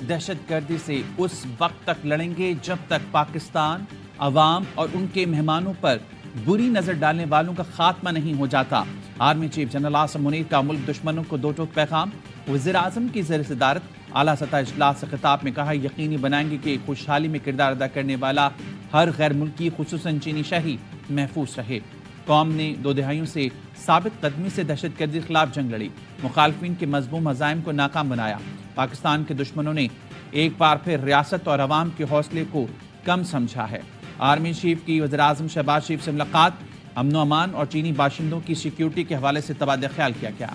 دہشت گردی سے اس وقت تک لڑیں گے جب تک پاکستان، عوام اور ان کے مہمانوں پر بری نظر ڈالنے والوں کا خاتمہ نہیں ہو جاتا۔ Army chief general Asim Munir کا ملک دشمنوں کو دو ٹوک پیغام۔ وزیر اعظم کی زیر صدارت اعلیٰ سطح اجلاس سے خطاب میں کہا، یقینی بنائیں گے کہ خوشحالی میں کردار ادا کرنے والا ہر غیر ملکی خصوصاً چینی شہری محفوظ رہے۔ قوم نے 2 دہائیوں سے ثابت قدمی سے دہشت گردی کے خلاف جنگ لڑی، مخالفین کے مذموم عزائم کو ناکام بنایا۔ پاکستان کے دشمنوں نے ایک بار پھر ریاست اور عوام کے حوصلے کو کم سمجھا ہے۔ آرمی چیف کی وزیر اعظم شہباز شریف سے ملاقات، امن و امان اور چینی باشندوں کی سیکیورٹی کے حوالے سے تبادلہ خیال کیا گیا۔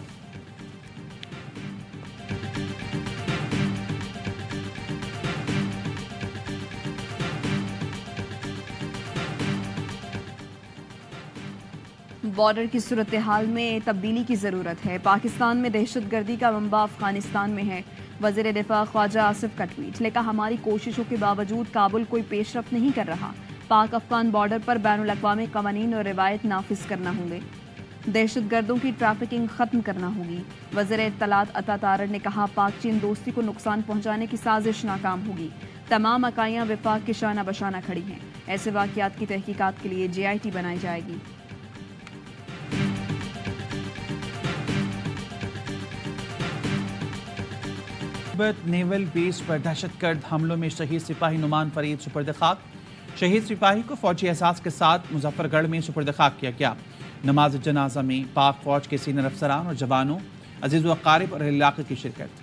بارڈر کی صورتحال میں تبدیلی کی ضرورت ہے۔ پاکستان میں دہشت گردی کا منبع افغانستان میں ہے۔ وزیر دفاع خواجہ آصف کا ٹویٹ، لکھا ہماری کوششوں کے باوجود کابل کوئی پیش رفت نہیں کر رہا۔ پاک افغان بارڈر پر بین الاقوامی قوانین اور روایت نافذ کرنا ہوں گے۔ دہشت گردوں کی ٹریفکنگ ختم کرنا ہوگی۔ وزیر اطلاعات عطا تارڑ نے کہا، پاک چین دوستی کو نقصان پہنچانے کی سازش ناکام ہوگی۔ تمام اکائیاں وفاق کے شانہ بشانہ کھڑی ہیں۔ ایسے واقعات کی تحقیقات کے لیے JIT بنائی جائے گی۔ نیول بیس پر دہشت گرد حملوں میں شہید سپاہی نعمان فرید سپرد خاک۔ شہید سپاہی کو فوجی اعزاز کے ساتھ مظفر گڑھ میں سپرد خاک کیا گیا۔ نماز جنازہ میں پاک فوج کے سینئر افسران اور جوانوں، عزیز و اقارب اور علاقے کی شرکت۔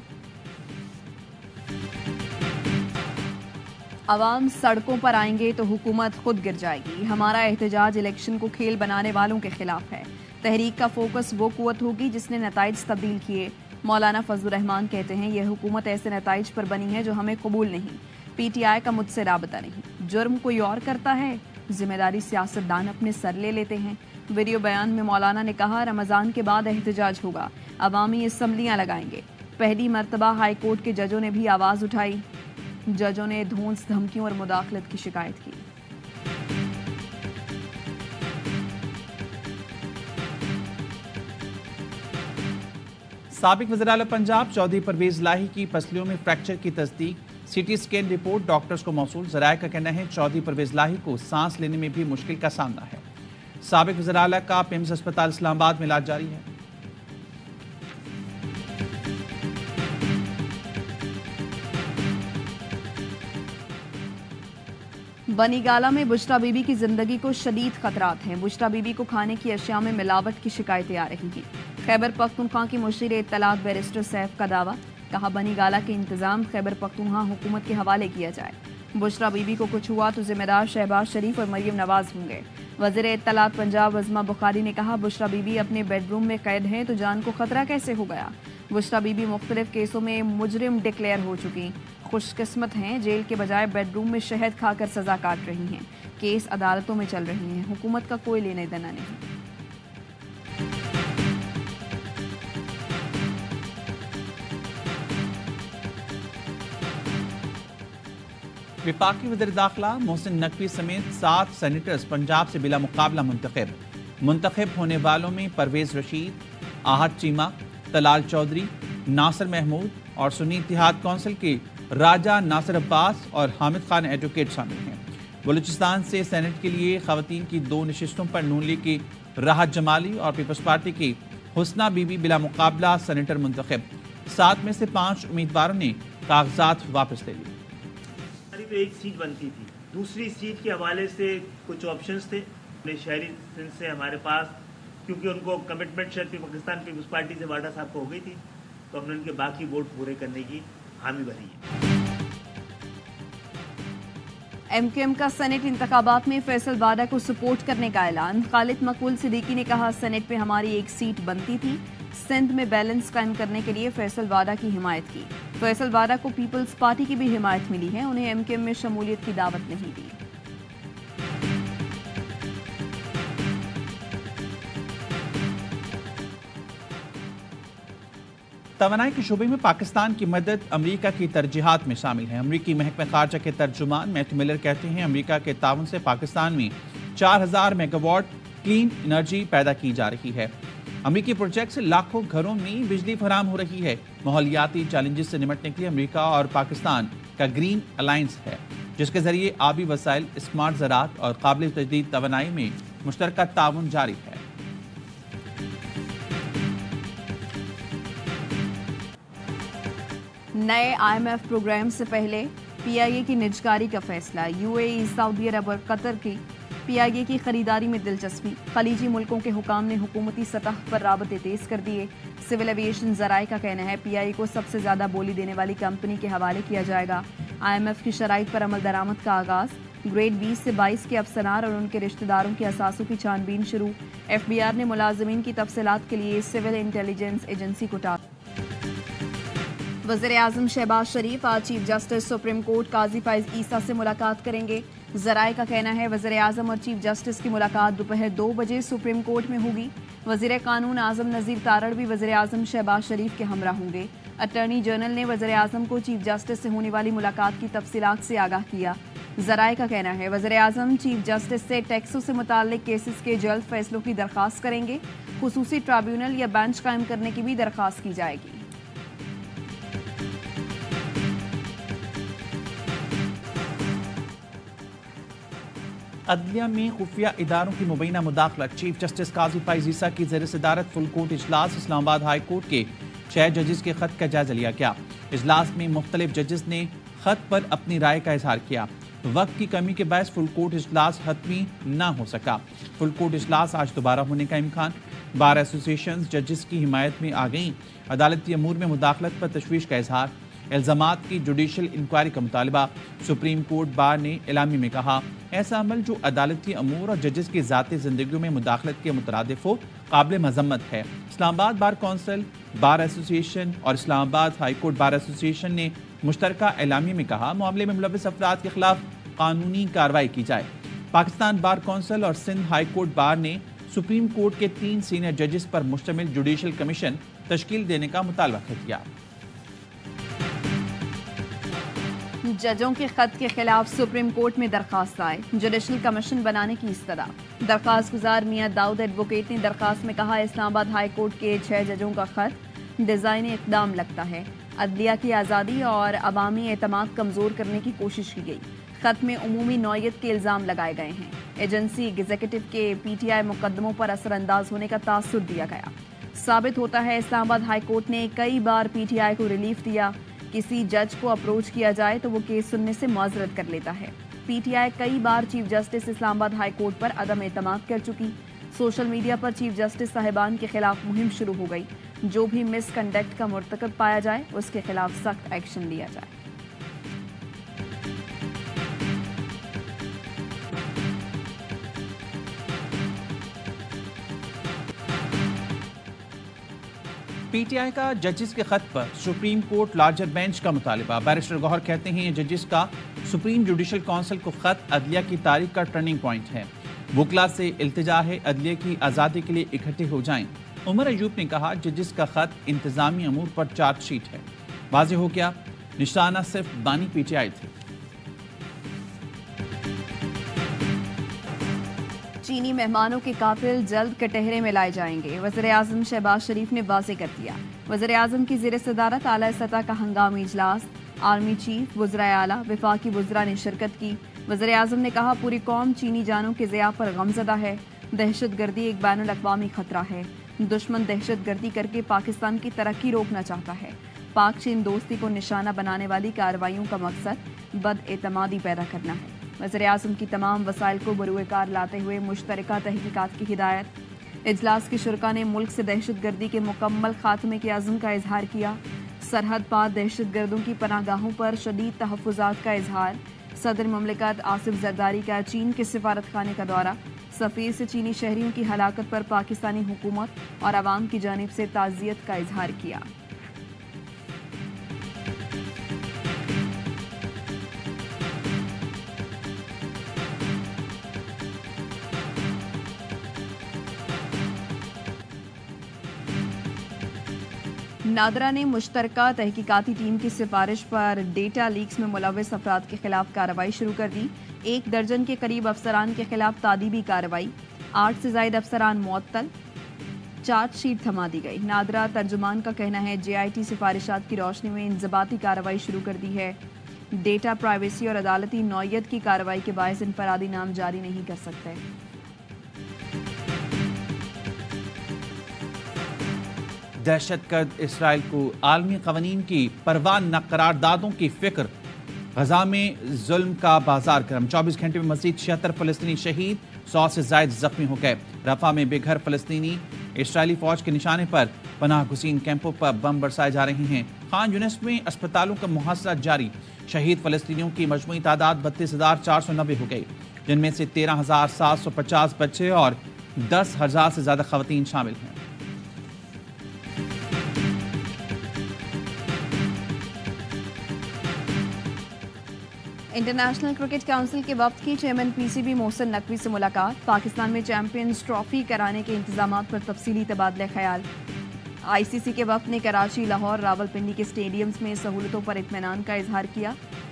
عوام سڑکوں پر آئیں گے تو حکومت خود گر جائے گی۔ ہمارا احتجاج الیکشن کو کھیل بنانے والوں کے خلاف ہے۔ تحریک کا فوکس وہ قوت ہوگی جس نے نتائج تبدیل کیے۔ مولانا فضل الرحمان کہتے ہیں، یہ حکومت ایسے نتائج پر بنی ہے جو ہمیں قبول نہیں۔ PTI کا مجھ سے رابطہ نہیں۔ جرم کوئی اور کرتا ہے، ذمہ داری سیاستدان اپنے سر لے لیتے ہیں۔ ویڈیو بیان میں مولانا نے کہا، رمضان کے بعد احتجاج ہوگا، عوامی اسمبلیاں لگائیں گے۔ پہلی مرتبہ ہائی کورٹ کے ججوں نے بھی آواز اٹھائی۔ ججوں نے دھونس دھمکیوں اور مداخلت کی شکایت کی۔ سابق وزیر اعلیٰ پنجاب چودھری پرویز لاہی کی پسلیوں میں فریکچر کی تصدیق، CT اسکین رپورٹ ڈاکٹرز کو موصول۔ ذرائع کا کہنا ہے چودھری پرویز لاہی کو سانس لینے میں بھی مشکل کا سامنا ہے۔ سابق وزیر اعلیٰ کا پیمز ہسپتال اسلام آباد میں علاج جاری ہے۔ بنی گالہ میں بشرا بی بی کی زندگی کو شدید خطرات ہیں۔ بشرا بی بی کو کھانے کی اشیاء میں ملاوٹ کی شکایتیں آ رہی ہیں۔ خیبر پختونخوا کی مشیر اطلاعات بیرسٹر سیف کا دعویٰ، کہا بنی گالہ کے انتظام خیبر پختونخوا حکومت کے حوالے کیا جائے۔ بشرا بی بی کو کچھ ہوا تو ذمہ دار شہباز شریف اور مریم نواز ہوں گے۔ وزیر اطلاعات پنجاب عظمہ بخاری نے کہا، بشرا بی بی اپنے بیڈ روم میں قید ہیں تو جان کو خطرہ کیسے ہو گیا؟ بشرا بی بی مختلف کیسوں میں مجرم ڈکلیئر ہو چکی، خوش قسمت ہیں، جیل کے بجائے بیڈ روم میں شہد کھا کر سزا کاٹ رہی ہیں۔ کیس عدالتوں میں چل رہے ہیں، حکومت کا کوئی لینے دینا نہیں۔ وفاقی وزیر داخلہ محسن نقوی سمیت 7 سینیٹرز پنجاب سے بلا مقابلہ منتخب ہونے والوں میں پرویز رشید، آہٹ چیمہ، طلال چودھری، ناصر محمود اور سنی اتحاد کونسل کے راجہ ناصر عباس اور حامد خان ایڈوکیٹ شامل ہیں۔ بلوچستان سے سینٹ کے لیے خواتین کی 2 نشستوں پر نون لیگ کی راحت جمالی اور پیپلز پارٹی کی حسنہ بی بی بلا مقابلہ سینیٹر منتخب۔ 7 میں سے 5 امیدواروں نے کاغذات واپس لے لیے۔ تو ایک سیٹ بنتی تھی، دوسری سیٹ کے حوالے سے کچھ آپشنز تھے شہری سندھ سے ہمارے پاس، کیونکہ ان کو کمٹمنٹ شاید پاکستان پیپلز پارٹی سے واڈا صاحب کو ہو گئی تھی، تو ہم نے ان کے باقی ووٹ پورے کرنے کی حامی بھری ہے۔ MQM کا سینٹ انتخابات میں فیصل وادہ کو سپورٹ کرنے کا اعلان۔ خالد مقبول صدیقی نے کہا، سینٹ میں ہماری ایک سیٹ بنتی تھی، سندھ میں بیلنس قائم کرنے کے لیے فیصل وادہ کی حمایت کی۔ فیصل وادہ کو پیپلز پارٹی کی بھی حمایت ملی ہے، انہیں MQM میں شمولیت کی دعوت نہیں دی۔ توانائی کے شعبے میں پاکستان کی مدد امریکہ کی ترجیحات میں شامل ہے۔ امریکی محکمہ خارجہ کے ترجمان میتھیو ملر کہتے ہیں، امریکہ کے تعاون سے پاکستان میں 4000 میگا واٹ کلین انرجی پیدا کی جا رہی ہے۔ امریکی پروجیکٹ سے لاکھوں گھروں میں بجلی فراہم ہو رہی ہے۔ ماحولیاتی چیلنجز سے نمٹنے کے لیے امریکہ اور پاکستان کا گرین الائنس ہے، جس کے ذریعے آبی وسائل، اسمارٹ زراعت اور قابل تجدید توانائی میں مشترکہ تعاون جاری ہے۔ نئے IMF پروگرام سے پہلے PIA کی نجکاری کا فیصلہ۔ UAE، سعودی عرب اور قطر کی PIA کی خریداری میں دلچسپی۔ خلیجی ملکوں کے حکام نے حکومتی سطح پر رابطے تیز کر دیے۔ سول ایویشن ذرائع کا کہنا ہے PIA کو سب سے زیادہ بولی دینے والی کمپنی کے حوالے کیا جائے گا۔ IMF کی شرائط پر عمل درآمد کا آغاز۔ گریڈ 20 سے 22 کے افسران اور ان کے رشتہ داروں کے اثاثوں کی چھان بین شروع۔ FBR نے ملازمین کی تفصیلات کے لیے سول انٹیلیجنس ایجنسی کو ٹاسک۔ وزیراعظم شہباز شریف آج چیف جسٹس سپریم کورٹ قاضی فائز عیسیٰ سے ملاقات کریں گے۔ ذرائع کا کہنا ہے وزیراعظم اور چیف جسٹس کی ملاقات دوپہر 2 بجے سپریم کورٹ میں ہوگی۔ وزیر قانون اعظم نذیر تارڑ بھی وزیراعظم شہباز شریف کے ہمراہ ہوں گے۔ اٹارنی جنرل نے وزیراعظم کو چیف جسٹس سے ہونے والی ملاقات کی تفصیلات سے آگاہ کیا۔ ذرائع کا کہنا ہے وزیراعظم چیف جسٹس سے ٹیکسوں سے متعلق کیسز کے جلد فیصلوں کی درخواست کریں گے۔ خصوصی ٹرائبیونل یا بینچ قائم کرنے کی بھی درخواست کی جائے گی۔ عدلیہ میں خفیہ اداروں کی مبینہ مداخلت۔ چیف جسٹس قاضی فائز عیسیٰ کی زیر صدارت فل کورٹ اجلاس اسلام آباد ہائی کورٹ کے 6 ججز کے خط کا جائزہ لیا گیا۔ اجلاس میں مختلف ججز نے خط پر اپنی رائے کا اظہار کیا۔ وقت کی کمی کے باعث فل کورٹ اجلاس حتمی نہ ہو سکا۔ فل کورٹ اجلاس آج دوبارہ ہونے کا امکان۔ بار ایسوسیشنز ججز کی حمایت میں آ گئیں۔ عدالتی امور میں مداخلت پر تشویش کا اظہار۔ الزامات کی جوڈیشل انکوائری کا مطالبہ۔ سپریم کورٹ بار نے اعلامیے میں کہا ایسا عمل جو عدالتی امور اور ججز کی ذاتی زندگیوں میں مداخلت کے مترادف ہو قابل مذمت ہے۔ اسلام آباد بار کونسل، بار ایسوسیشن اور اسلام آباد ہائی کورٹ بار ایسوسیشن نے مشترکہ اعلامیے میں کہا معاملے میں ملوث افراد کے خلاف قانونی کارروائی کی جائے۔ پاکستان بار کونسل اور سندھ ہائی کورٹ بار نے سپریم کورٹ کے 3 سینئر ججز پر مشتمل جوڈیشل کمیشن تشکیل دینے کا مطالبہ کیا۔ ججوں کے خط کے خلاف سپریم کورٹ میں درخواست آئے، جوڈیشل کمیشن بنانے کی استدعا۔ درخواست گزار میاں داؤد ایڈوکیٹ نے درخواست میں کہا اسلام آباد ہائی کورٹ کے 6 ججوں کا خط ڈیزائن اقدام لگتا ہے۔ عدلیہ کی آزادی اور عوامی اعتماد کمزور کرنے کی کوشش کی گئی۔ خط میں عمومی نوعیت کے الزام لگائے گئے ہیں۔ ایجنسی ایگزیکٹو کے PTI مقدموں پر اثر انداز ہونے کا تاثر دیا گیا۔ ثابت ہوتا ہے اسلام آباد ہائی کورٹ نے کئی بار PTI کو ریلیف دیا۔ کسی جج کو اپروچ کیا جائے تو وہ کیس سننے سے معذرت کر لیتا ہے۔ PTI کئی بار چیف جسٹس اسلام آباد ہائی کورٹ پر عدم اعتماد کر چکی۔ سوشل میڈیا پر چیف جسٹس صاحبان کے خلاف مہم شروع ہو گئی۔ جو بھی مس کنڈکٹ کا مرتکب پایا جائے اس کے خلاف سخت ایکشن لیا جائے۔ PTI کا ججز کے خط پر سپریم کورٹ لارجر بینچ کا مطالبہ۔ بیرسٹر گوہر کہتے ہیں یہ ججز کا سپریم جوڈیشل کونسل کو خط عدلیہ کی تاریخ کا ٹرننگ پوائنٹ ہے۔ وکلا سے التجا ہے عدلیہ کی آزادی کے لیے اکٹھے ہو جائیں۔ عمر ایوب نے کہا ججز کا خط انتظامی امور پر چارج شیٹ ہے۔ واضح ہو گیا نشانہ صرف بانی PTI تھے۔ چینی مہمانوں کے قاتل جلد کٹہرے میں لائے جائیں گے، وزیراعظم شہباز شریف نے واضح کر دیا۔ وزیراعظم کی زیر صدارت اعلیٰ سطح کا ہنگامی اجلاس، آرمی چیف، وزرائے اعلیٰ، وفاقی وزراء نے شرکت کی۔ وزیراعظم نے کہا پوری قوم چینی جانوں کے ضیاع پر غمزدہ ہے۔ دہشت گردی ایک بین الاقوامی خطرہ ہے۔ دشمن دہشت گردی کر کے پاکستان کی ترقی روکنا چاہتا ہے۔ پاک چین دوستی کو نشانہ بنانے والی کارروائیوں کا مقصد بد اعتمادی پیدا کرنا ہے۔ وزیراعظم کی تمام وسائل کو بروئے کار لاتے ہوئے مشترکہ تحقیقات کی ہدایت۔ اجلاس کے شرکاء نے ملک سے دہشت گردی کے مکمل خاتمے کے عزم کا اظہار کیا۔ سرحد پار دہشت گردوں کی پناہ گاہوں پر شدید تحفظات کا اظہار۔ صدر مملکت آصف زرداری کا چین کے سفارت خانے کا دورہ۔ سفیر سے چینی شہریوں کی ہلاکت پر پاکستانی حکومت اور عوام کی جانب سے تعزیت کا اظہار کیا۔ نادرا نے مشترکہ تحقیقاتی ٹیم کی سفارش پر ڈیٹا لیکس میں ملوث افراد کے خلاف کارروائی شروع کر دی۔ 1 درجن کے قریب افسران کے خلاف تادیبی کارروائی، 8 سے زائد افسران معطل۔ چارج شیٹ تھما دی گئی. نادرا ترجمان کا کہنا ہے JIT سفارشات کی روشنی میں انضباطی کارروائی شروع کر دی ہے. ڈیٹا پرائیویسی اور عدالتی نوعیت کی کارروائی کے باعث انفرادی نام جاری نہیں کر سکتے. دہشت گرد اسرائیل کو عالمی قوانین کی پرواہ نہ قراردادوں کی فکر. غزہ میں ظلم کا بازار گرم. 24 گھنٹے میں مزید 76 فلسطینی شہید، 100 سے زائد زخمی ہو گئے. رفح میں بے گھر فلسطینی اسرائیلی فوج کے نشانے پر پناہ گزین کیمپوں پر بم برسائے جا رہے ہیں. خان یونس میں اسپتالوں کا محاصرہ جاری. شہید فلسطینیوں کی مجموعی تعداد 32,490 ہو گئی، جن میں سے 13,750 بچے اور 10,000 سے زیادہ خواتین شامل ہیں. انٹرنیشنل کرکٹ کونسل کے وفد کی چیئرمین PCB محسن نقوی سے ملاقات. پاکستان میں چیمپئنز ٹرافی کرانے کے انتظامات پر تفصیلی تبادلہ خیال. ICC کے وفد نے کراچی، لاہور، راولپنڈی کے سٹیڈیمز میں سہولتوں پر اطمینان کا اظہار کیا.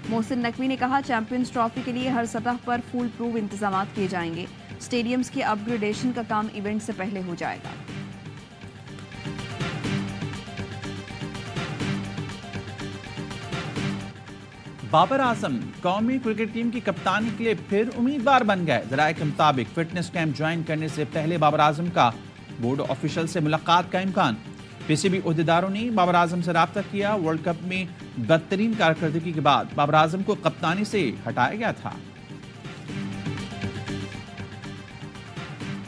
محسن نقوی نے کہا چیمپئنز ٹرافی کے لیے ہر سطح پر فول پروف انتظامات کیے جائیں گے. سٹیڈیمز کی اپ گریڈیشن کا کام ایونٹ سے پہلے ہو جائے گا. بابر اعظم قومی کرکٹ ٹیم کی کپتانی کے لیے پھر امیدوار بن گئے. ذرائع کے مطابق فٹنس کیمپ جوائن کرنے سے پہلے بابر اعظم کا بورڈ آفیشل سے ملاقات کا امکان. PCB عہدیداروں نے بابر اعظم سے رابطہ کیا. ورلڈ کپ میں بدترین کارکردگی کے بعد بابر اعظم کو کپتانی سے ہٹایا گیا تھا.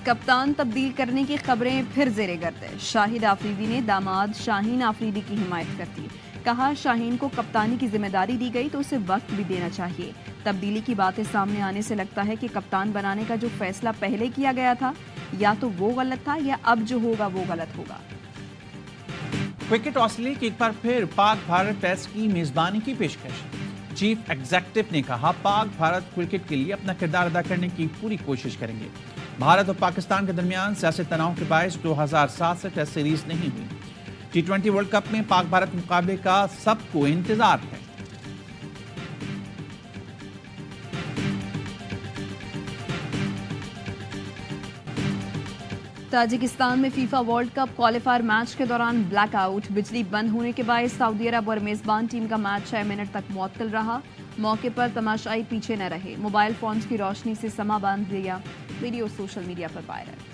کپتان تبدیل کرنے کی خبریں پھر زیر گرد. شاہد آفریدی نے داماد شاہین آفریدی کی حمایت کر دی. کہا شاہین کو کپتانی کی ذمہ داری دی گئی تو اسے وقت بھی دینا چاہیے. تبدیلی کی باتیں سامنے آنے سے لگتا ہے کہ کپتان بنانے کا جو فیصلہ پہلے کیا گیا تھا یا تو وہ غلط تھا یا اب جو ہوگا وہ غلط ہوگا. کرکٹ آسٹریلیا کی ایک بار پھر پاک بھارت ٹیسٹ کی میزبانی کی پیشکش. چیف ایگزیکٹو نے کہا پاک بھارت کرکٹ کے لیے اپنا کردار ادا کرنے کی پوری کوشش کریں گے. بھارت اور پاکستان کے درمیان سیاسی تناؤ کے باعث 2007 سے ٹیسٹ سیریز نہیں ہوئی. T20 ورلڈ کپ میں پاک بھارت مقابلے کا سب کو انتظار ہے. تاجکستان میں FIFA world cup qualifier match کے دوران بلیک آؤٹ. بجلی بند ہونے کے باعث سعودی عرب اور میزبان ٹیم کا میچ 6 منٹ تک معطل رہا. موقع پر تماشائی پیچھے نہ رہے. موبائل فونز کی روشنی سے سما باندھ دیا. ویڈیو سوشل میڈیا پر وائرل.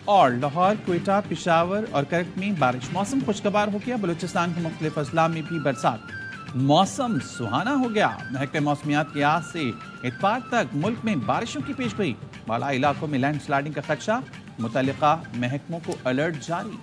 اور لاہور، کوئٹہ، پشاور اور کرک میں بارش. موسم خوشگوار ہو گیا. بلوچستان کے مختلف اضلاع میں بھی برسات. موسم سہانا ہو گیا. محکمہ موسمیات کے آج سے اتوار تک ملک میں بارشوں کی پیش گوئی. بالا علاقوں میں لینڈ سلائڈنگ کا خدشہ. متعلقہ محکموں کو الرٹ جاری.